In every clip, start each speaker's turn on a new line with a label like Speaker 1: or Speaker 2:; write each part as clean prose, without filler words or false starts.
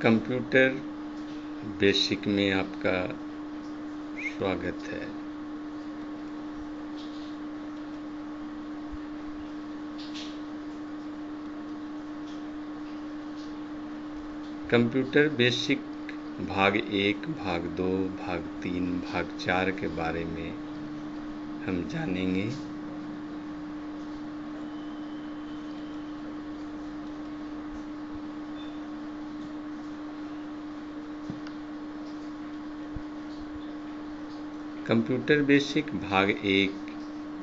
Speaker 1: Computer basic में आपका स्वागत है। कंप्यूटर बेसिक भाग 1, भाग 2, भाग 3, भाग 4 के बारे में हम जानेंगे। कंप्यूटर बेसिक भाग 1,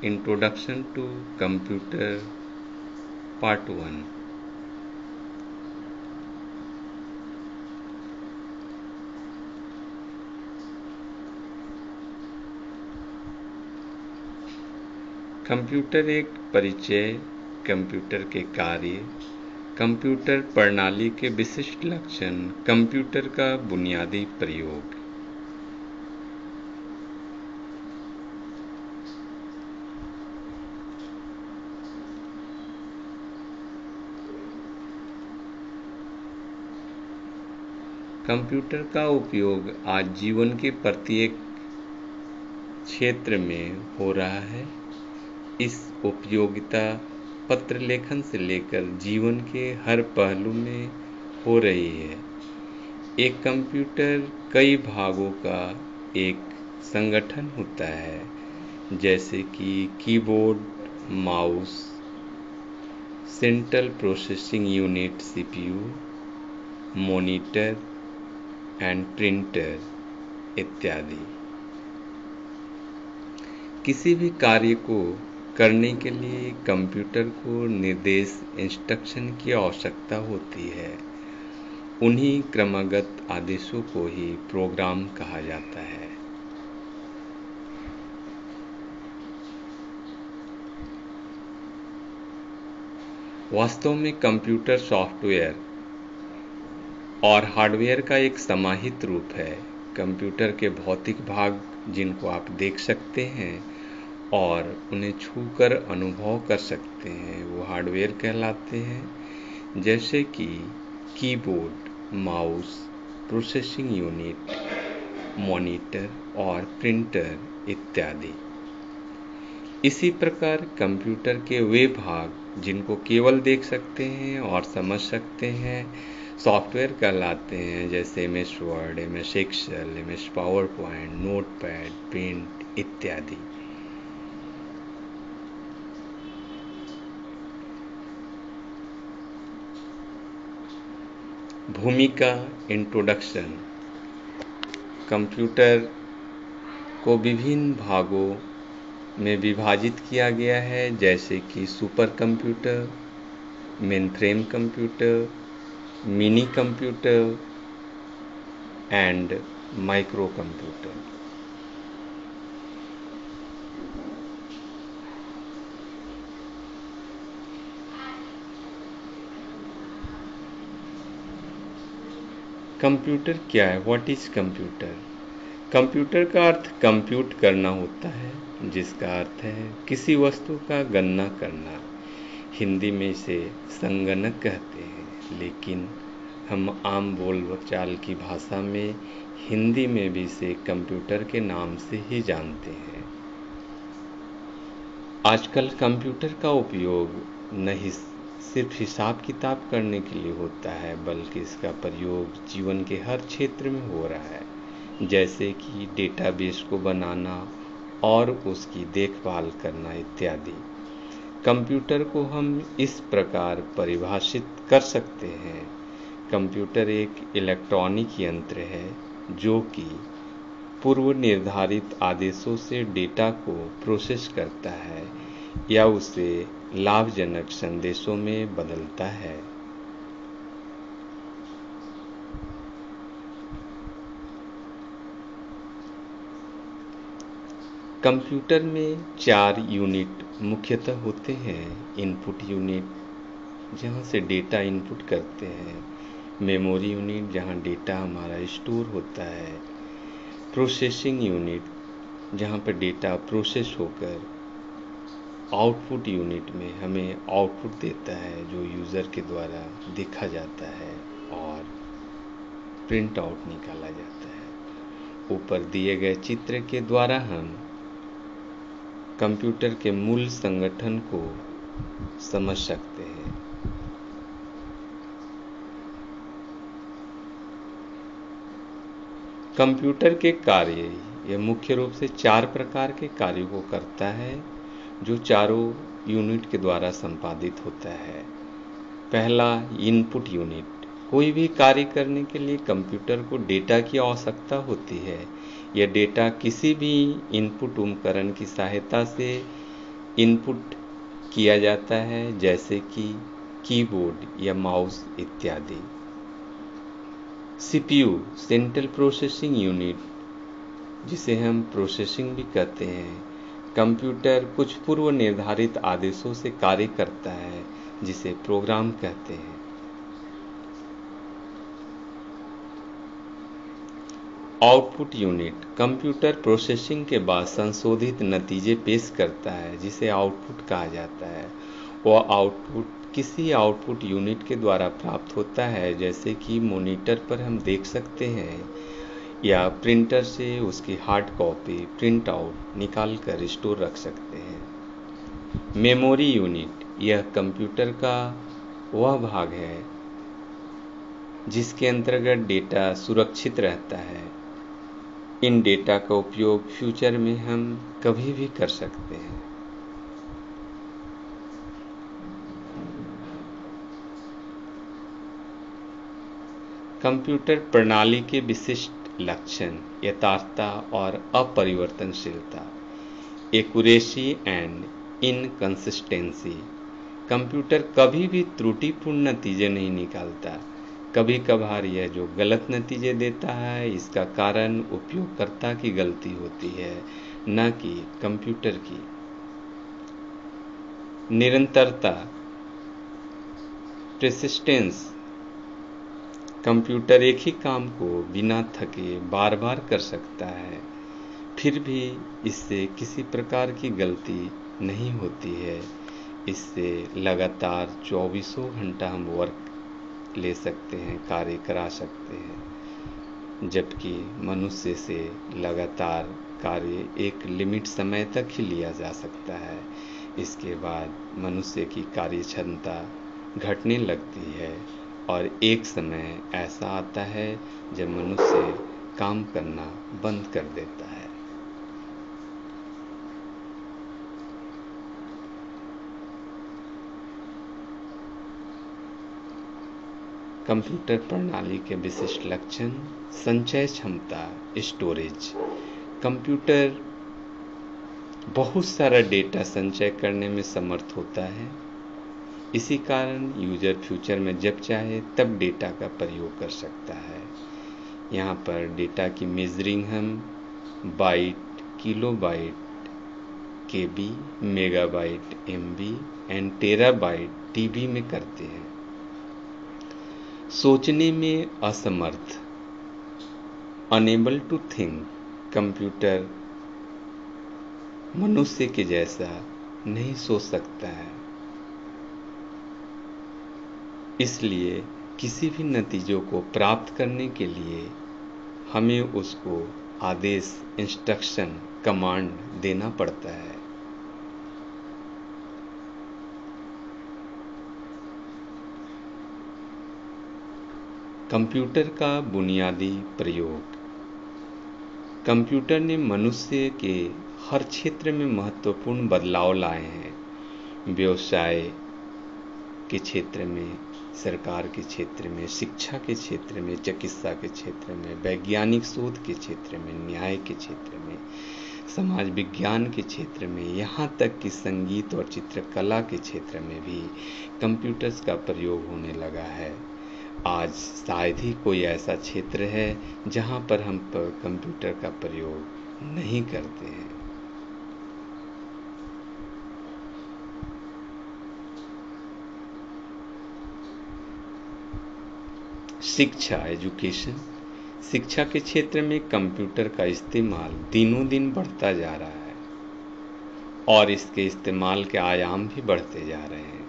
Speaker 1: introduction to computer part 1। Computer एक परिचय, कंप्यूटर के कार्य, कंप्यूटर प्रणाली के विशिष्ट लक्षण, कंप्यूटर का बुनियादी प्रयोग। कंप्यूटर का उपयोग आज जीवन के प्रत्येक क्षेत्र में हो रहा है। इस उपयोगिता पत्र लेखन से लेकर जीवन के हर पहलू में हो रही है। एक कंप्यूटर कई भागों का एक संगठन होता है, जैसे कि keyboard, mouse, central processing unit CPU, monitor and printer इत्यादि। किसी भी कार्य को करने के लिए कंप्यूटर को निर्देश इंस्ट्रक्शन की आवश्यकता होती है। उन्हीं क्रमागत आदेशों को ही प्रोग्राम कहा जाता है। वास्तव में कंप्यूटर सॉफ्टवेयर और हार्डवेयर का एक समाहित रूप है। कंप्यूटर के भौतिक भाग, जिनको आप देख सकते हैं और उन्हें छूकर अनुभव कर सकते हैं, वो हार्डवेयर कहलाते हैं, जैसे कि keyboard, mouse, processing unit, monitor और प्रिंटर इत्यादि। इसी प्रकार कंप्यूटर के वे भाग, जिनको केवल देख सकते हैं और समझ सकते हैं, सॉफ्टवेयर कहलाते हैं, जैसे MS word, MS excel, MS PowerPoint, Notepad, Paint इत्यादि। भूमिका, इंट्रोडक्शन। कंप्यूटर को विभिन्न भागों में विभाजित किया गया है, जैसे कि super computer, mainframe computer, mini computer and micro computer. Computer क्या है? What is computer? कंप्यूटर का अर्थ कंप्यूट करना होता है, जिसका अर्थ है किसी वस्तु का गणना करना। हिंदी में इसे संगणक कहते हैं, लेकिन हम आम बोलचाल की भाषा में हिंदी में भी इसे कंप्यूटर के नाम से ही जानते हैं। आजकल कंप्यूटर का उपयोग नहीं सिर्फ हिसाब किताब करने के लिए होता है, बल्कि इसका प्रयोग जीवन के हर क्षेत्र में हो रहा है, जैसे कि डेटाबेस को बनाना और उसकी देखभाल करना इत्यादि। कंप्यूटर को हम इस प्रकार परिभाषित कर सकते हैं। कंप्यूटर एक इलेक्ट्रॉनिक यंत्र है जो कि पूर्व निर्धारित आदेशों से डेटा को प्रोसेस करता है या उसे लाभजनक संदेशों में बदलता है। कंप्यूटर में 4 यूनिट मुख्यतः होते हैं। इनपुट यूनिट, जहाँ से डेटा इनपुट करते हैं। मेमोरी यूनिट, जहाँ डेटा हमारा स्टोर होता है। प्रोसेसिंग यूनिट, जहाँ पर डेटा प्रोसेस होकर आउटपुट यूनिट में हमें आउटपुट देता है, जो यूज़र के द्वारा देखा जाता है। और प्रिंट आउट निकाला जाता है। ऊपर दिए गए चित्र के द्वारा हम कंप्यूटर के मूल संगठन को समझ सकते हैं। कंप्यूटर के कार्य यह मुख्य रूप से 4 प्रकार के कार्यों को करता है, जो चारों यूनिट के द्वारा संपादित होता है। पहला, इनपुट यूनिट। कोई भी कार्य करने के लिए कंप्यूटर को डेटा की आवश्यकता होती है। यह डेटा किसी भी इनपुट उपकरण की सहायता से इनपुट किया जाता है, जैसे कि कीबोर्ड या माउस इत्यादि। सीपीयू, सेंट्रल प्रोसेसिंग यूनिट, जिसे हम प्रोसेसिंग भी कहते हैं। कंप्यूटर कुछ पूर्व निर्धारित आदेशों से कार्य करता है, जिसे प्रोग्राम कहते हैं। आउटपुट यूनिट, कंप्यूटर प्रोसेसिंग के बाद संशोधित नतीजे पेश करता है, जिसे आउटपुट कहा जाता है। वह आउटपुट किसी आउटपुट यूनिट के द्वारा प्राप्त होता है, जैसे कि मॉनिटर पर हम देख सकते हैं, या प्रिंटर से उसकी हार्ड कॉपी प्रिंट आउट निकाल कर स्टोर रख सकते हैं। मेमोरी यूनिट, यह कंप्यूटर का वह भाग है जिसके अंतर्गत डेटा सुरक्षित रहता है। इन डेटा का उपयोग फ्यूचर में हम कभी भी कर सकते हैं। कंप्यूटर प्रणाली के विशिष्ट लक्षण, यथार्थता और अपरिवर्तनशीलता। एक्यूरेसी एंड इनकंसिस्टेंसी, कंप्यूटर कभी भी त्रुटिपूर्ण नतीजे नहीं निकालता। कभी कभार यह जो गलत नतीजे देता है, इसका कारण उपयोगकर्ता की गलती होती है, न कि कंप्यूटर की। निरंतरता, प्रेसिस्टेंस, कंप्यूटर एक ही काम को बिना थके बार बार कर सकता है, फिर भी इससे किसी प्रकार की गलती नहीं होती है। इससे लगातार 24 घंटा हम वर्क ले सकते हैं, कार्य करा सकते हैं, जबकि मनुष्य से लगातार कार्य एक लिमिट समय तक ही लिया जा सकता है। इसके बाद मनुष्य की कार्य क्षमता घटने लगती है और एक समय ऐसा आता है जब मनुष्य काम करना बंद कर देता है। कंप्यूटर प्रणाली के विशिष्ट लक्षण, संचय क्षमता, स्टोरेज। कंप्यूटर बहुत सारा डेटा संचय करने में समर्थ होता है। इसी कारण यूजर फ्यूचर में जब चाहे तब डेटा का प्रयोग कर सकता है। यहाँ पर डेटा की मेजरिंग हम byte, kilobyte, KB, megabyte, MB and terabyte, TB में करते हैं। सोचने में असमर्थ, अनेबल टू थिंक, कंप्यूटर मनुष्य के जैसा नहीं सोच सकता है, इसलिए किसी भी नतीजों को प्राप्त करने के लिए हमें उसको आदेश, इंस्ट्रक्शन, कमांड देना पड़ता है। कंप्यूटर का बुनियादी प्रयोग। कंप्यूटर ने मनुष्य के हर क्षेत्र में महत्वपूर्ण बदलाव लाए हैं। व्यवसाय के क्षेत्र में, सरकार के क्षेत्र में, शिक्षा के क्षेत्र में, चिकित्सा के क्षेत्र में, वैज्ञानिक शोध के क्षेत्र में, न्याय के क्षेत्र में, समाज विज्ञान के क्षेत्र में, यहाँ तक कि संगीत और चित्रकला के क्षेत्र में भी कंप्यूटर्स का प्रयोग होने लगा है। आज शायद ही कोई ऐसा क्षेत्र है जहाँ पर हम कंप्यूटर का प्रयोग नहीं करते हैं। शिक्षा, एजुकेशन। शिक्षा के क्षेत्र में कंप्यूटर का इस्तेमाल दिनों दिन बढ़ता जा रहा है और इसके इस्तेमाल के आयाम भी बढ़ते जा रहे हैं।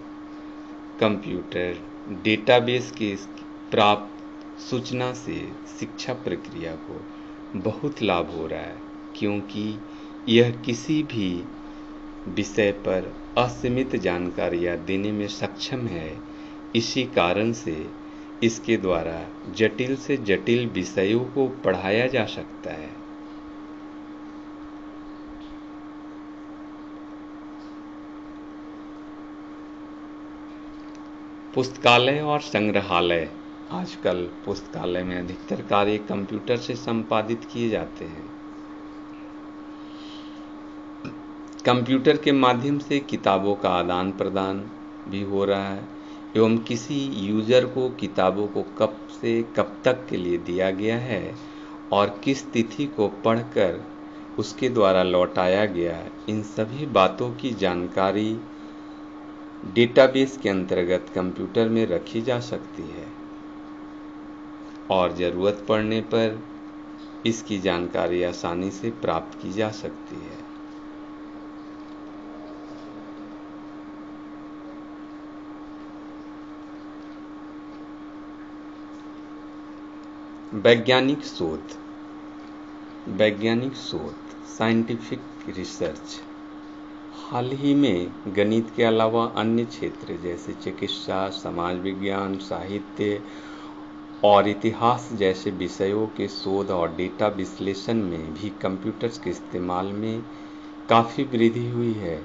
Speaker 1: कंप्यूटर डेटाबेस के प्राप्त सूचना से शिक्षा प्रक्रिया को बहुत लाभ हो रहा है, क्योंकि यह किसी भी विषय पर असीमित जानकारियाँ देने में सक्षम है। इसी कारण से इसके द्वारा जटिल से जटिल विषयों को पढ़ाया जा सकता है। पुस्तकालय और संग्रहालय। आजकल पुस्तकालय में अधिकतर कार्य कंप्यूटर से संपादित किए जाते हैं। कंप्यूटर के माध्यम से किताबों का आदान प्रदान भी हो रहा है एवं किसी यूजर को किताबों को कब से कब तक के लिए दिया गया है और किस तिथि को पढ़कर उसके द्वारा लौटाया गया, इन सभी बातों की जानकारी डेटाबेस के अंतर्गत कंप्यूटर में रखी जा सकती है और ज़रूरत पड़ने पर इसकी जानकारी आसानी से प्राप्त की जा सकती है। वैज्ञानिक शोध साइंटिफिक रिसर्च। हाल ही में गणित के अलावा अन्य क्षेत्र जैसे चिकित्सा, समाज विज्ञान, साहित्य और इतिहास जैसे विषयों के शोध और डेटा विश्लेषण में भी कंप्यूटर्स के इस्तेमाल में काफ़ी वृद्धि हुई है।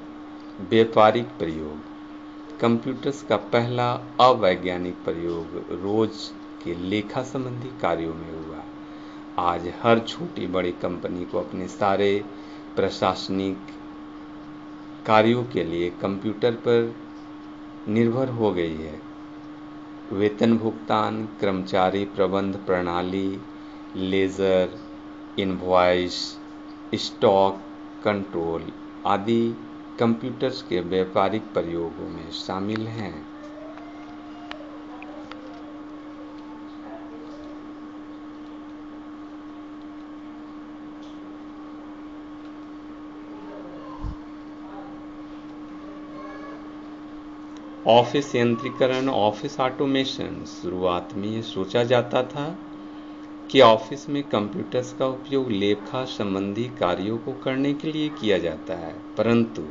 Speaker 1: व्यापारिक प्रयोग। कंप्यूटर्स का पहला अवैज्ञानिक प्रयोग रोज के लेखा संबंधी कार्यों में हुआ। आज हर छोटी बड़ी कंपनी को अपने सारे प्रशासनिक कार्यों के लिए कंप्यूटर पर निर्भर हो गई है। वेतन भुगतान, कर्मचारी प्रबंध प्रणाली, लेजर, इनवॉइस, स्टॉक कंट्रोल आदि कंप्यूटर्स के व्यापारिक प्रयोगों में शामिल हैं। ऑफिस यंत्रीकरण, ऑफिस ऑटोमेशन। शुरुआत में ये सोचा जाता था कि ऑफिस में कंप्यूटर्स का उपयोग लेखा संबंधी कार्यों को करने के लिए किया जाता है, परंतु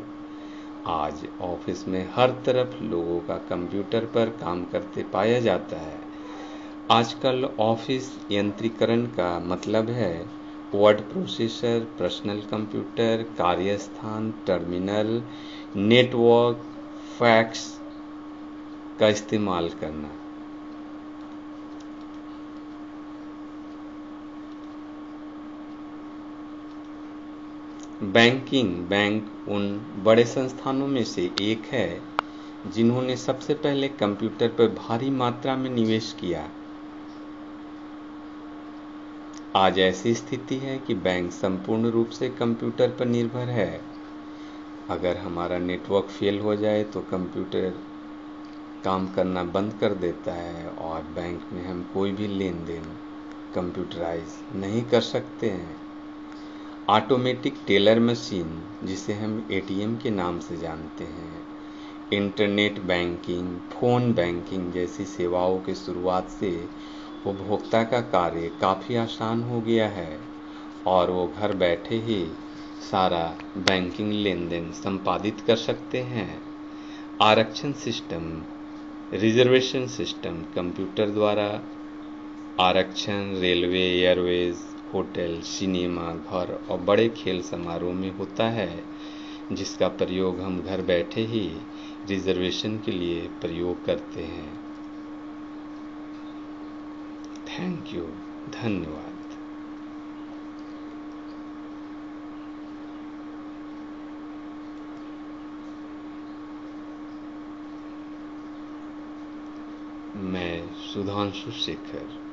Speaker 1: आज ऑफिस में हर तरफ लोगों का कंप्यूटर पर काम करते पाया जाता है। आजकल ऑफिस यंत्रीकरण का मतलब है वर्ड प्रोसेसर, पर्सनल कंप्यूटर, कार्यस्थान, टर्मिनल, नेटवर्क, फैक्स का इस्तेमाल करना। बैंक उन बड़े संस्थानों में से एक है जिन्होंने सबसे पहले कंप्यूटर पर भारी मात्रा में निवेश किया। आज ऐसी स्थिति है कि बैंक संपूर्ण रूप से कंप्यूटर पर निर्भर है। अगर हमारा नेटवर्क फेल हो जाए तो कंप्यूटर काम करना बंद कर देता है और बैंक में हम कोई भी लेन देन कंप्यूटराइज नहीं कर सकते हैं। ऑटोमेटिक टेलर मशीन, जिसे हम एटीएम के नाम से जानते हैं, इंटरनेट बैंकिंग, फ़ोन बैंकिंग जैसी सेवाओं की शुरुआत से उपभोक्ता का कार्य काफ़ी आसान हो गया है और वो घर बैठे ही सारा बैंकिंग लेन देन संपादित कर सकते हैं। आरक्षण सिस्टम, रिजर्वेशन सिस्टम कंप्यूटर द्वारा आरक्षण रेलवे, एयरवेज, होटल, सिनेमा घर और बड़े खेल समारोह में होता है, जिसका प्रयोग हम घर बैठे ही रिजर्वेशन के लिए प्रयोग करते हैं। थैंक यू, धन्यवाद। मैं सुधांशु शेखर।